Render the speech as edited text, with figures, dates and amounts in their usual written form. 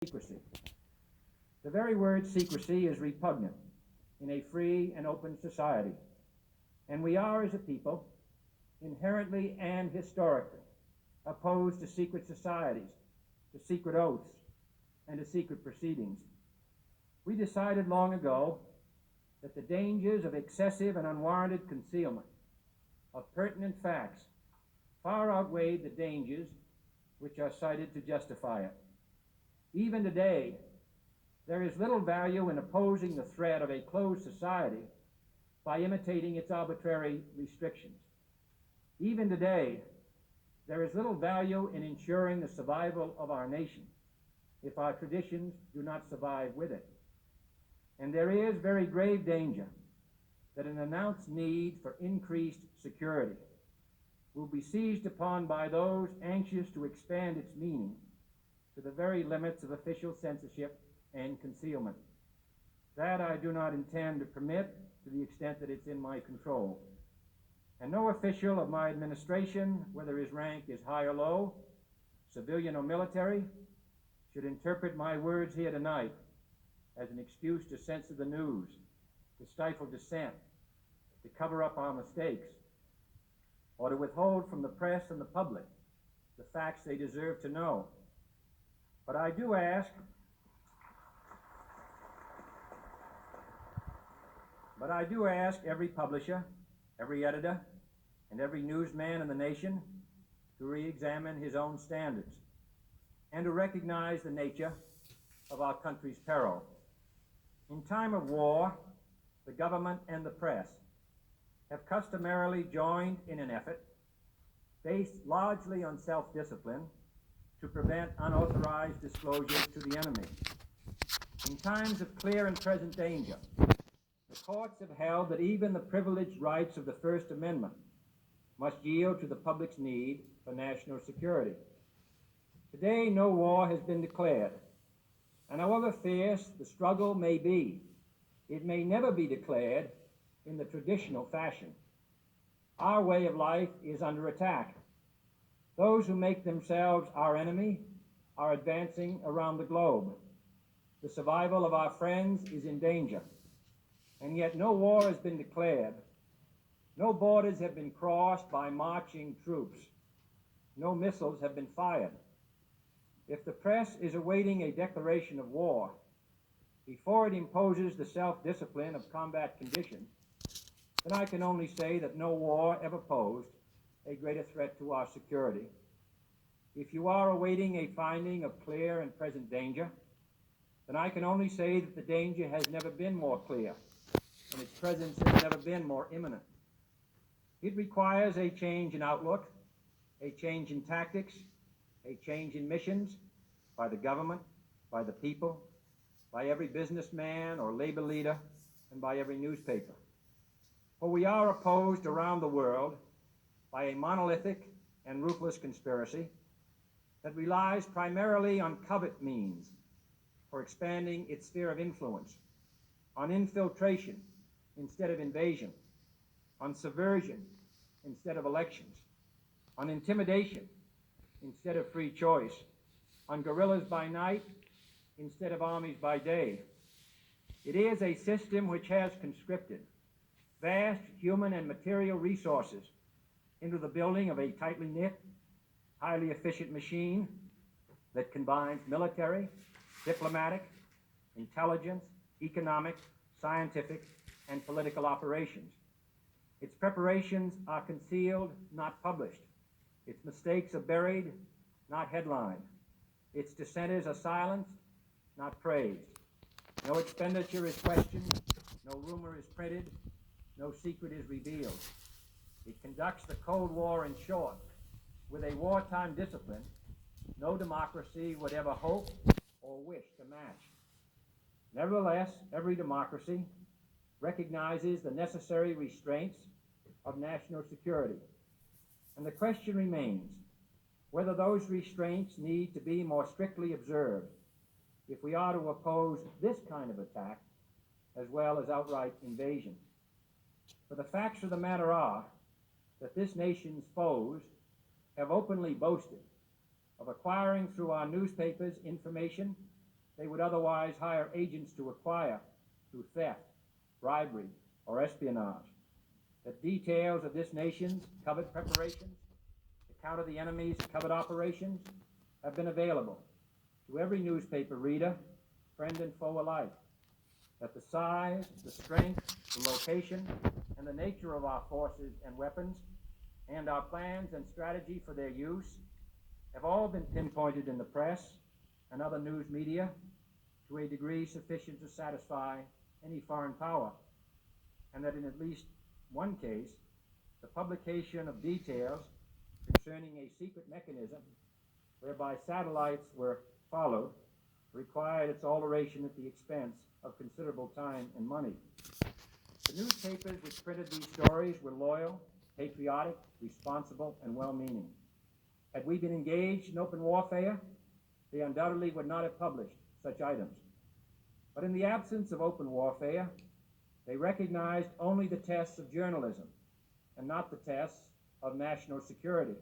secrecy. The very word secrecy is repugnant in a free and open society, and we are, as a people, inherently and historically opposed to secret societies, to secret oaths, and to secret proceedings. We decided long ago that the dangers of excessive and unwarranted concealment of pertinent facts far outweighed the dangers which are cited to justify it. Even today, there is little value in opposing the threat of a closed society by imitating its arbitrary restrictions. Even today, there is little value in ensuring the survival of our nation if our traditions do not survive with it. And there is very grave danger that an announced need for increased security will be seized upon by those anxious to expand its meaning to the very limits of official censorship and concealment. That I do not intend to permit to the extent that it's in my control. And no official of my administration, whether his rank is high or low, civilian or military, should interpret my words here tonight as an excuse to censor the news, to stifle dissent, to cover up our mistakes, or to withhold from the press and the public the facts they deserve to know. But I do ask every publisher, every editor, and every newsman in the nation to re-examine his own standards and to recognize the nature of our country's peril. In time of war, the government and the press have customarily joined in an effort based largely on self-discipline to prevent unauthorized disclosure to the enemy. In times of clear and present danger, the courts have held that even the privileged rights of the First Amendment must yield to the public's need for national security. Today, no war has been declared, and however fierce the struggle may be, it may never be declared in the traditional fashion. Our way of life is under attack. Those who make themselves our enemy are advancing around the globe. The survival of our friends is in danger, and yet no war has been declared. No borders have been crossed by marching troops. No missiles have been fired. If the press is awaiting a declaration of war before it imposes the self-discipline of combat conditions, then I can only say that no war ever posed a greater threat to our security. If you are awaiting a finding of clear and present danger, then I can only say that the danger has never been more clear, and its presence has never been more imminent. It requires a change in outlook, a change in tactics, a change in missions by the government, by the people, by every businessman or labor leader, and by every newspaper. For we are opposed around the world by a monolithic and ruthless conspiracy that relies primarily on covert means for expanding its sphere of influence, on infiltration instead of invasion, on subversion instead of elections, on intimidation instead of free choice, on guerrillas by night instead of armies by day. It is a system which has conscripted vast human and material resources into the building of a tightly knit, highly efficient machine that combines military, diplomatic, intelligence, economic, scientific, and political operations. Its preparations are concealed, not published. Its mistakes are buried, not headlined. Its dissenters are silenced, not praised. No expenditure is questioned, no rumor is printed, no secret is revealed. It conducts the Cold War, in short, with a wartime discipline no democracy would ever hope or wish to match. Nevertheless, every democracy recognizes the necessary restraints of national security. And the question remains whether those restraints need to be more strictly observed if we are to oppose this kind of attack as well as outright invasion. For the facts of the matter are that this nation's foes have openly boasted of acquiring through our newspapers information they would otherwise hire agents to acquire through theft, bribery, or espionage. That details of this nation's covert preparations to counter the enemy's covert operations have been available to every newspaper reader, friend and foe alike. That the size, the strength, the location, and the nature of our forces and weapons, and our plans and strategy for their use, have all been pinpointed in the press and other news media to a degree sufficient to satisfy any foreign power, and that in at least one case, the publication of details concerning a secret mechanism whereby satellites were followed required its alteration at the expense of considerable time and money. The newspapers which printed these stories were loyal, patriotic, responsible, and well-meaning. Had we been engaged in open warfare, they undoubtedly would not have published such items. But in the absence of open warfare, they recognized only the tests of journalism and not the tests of national security.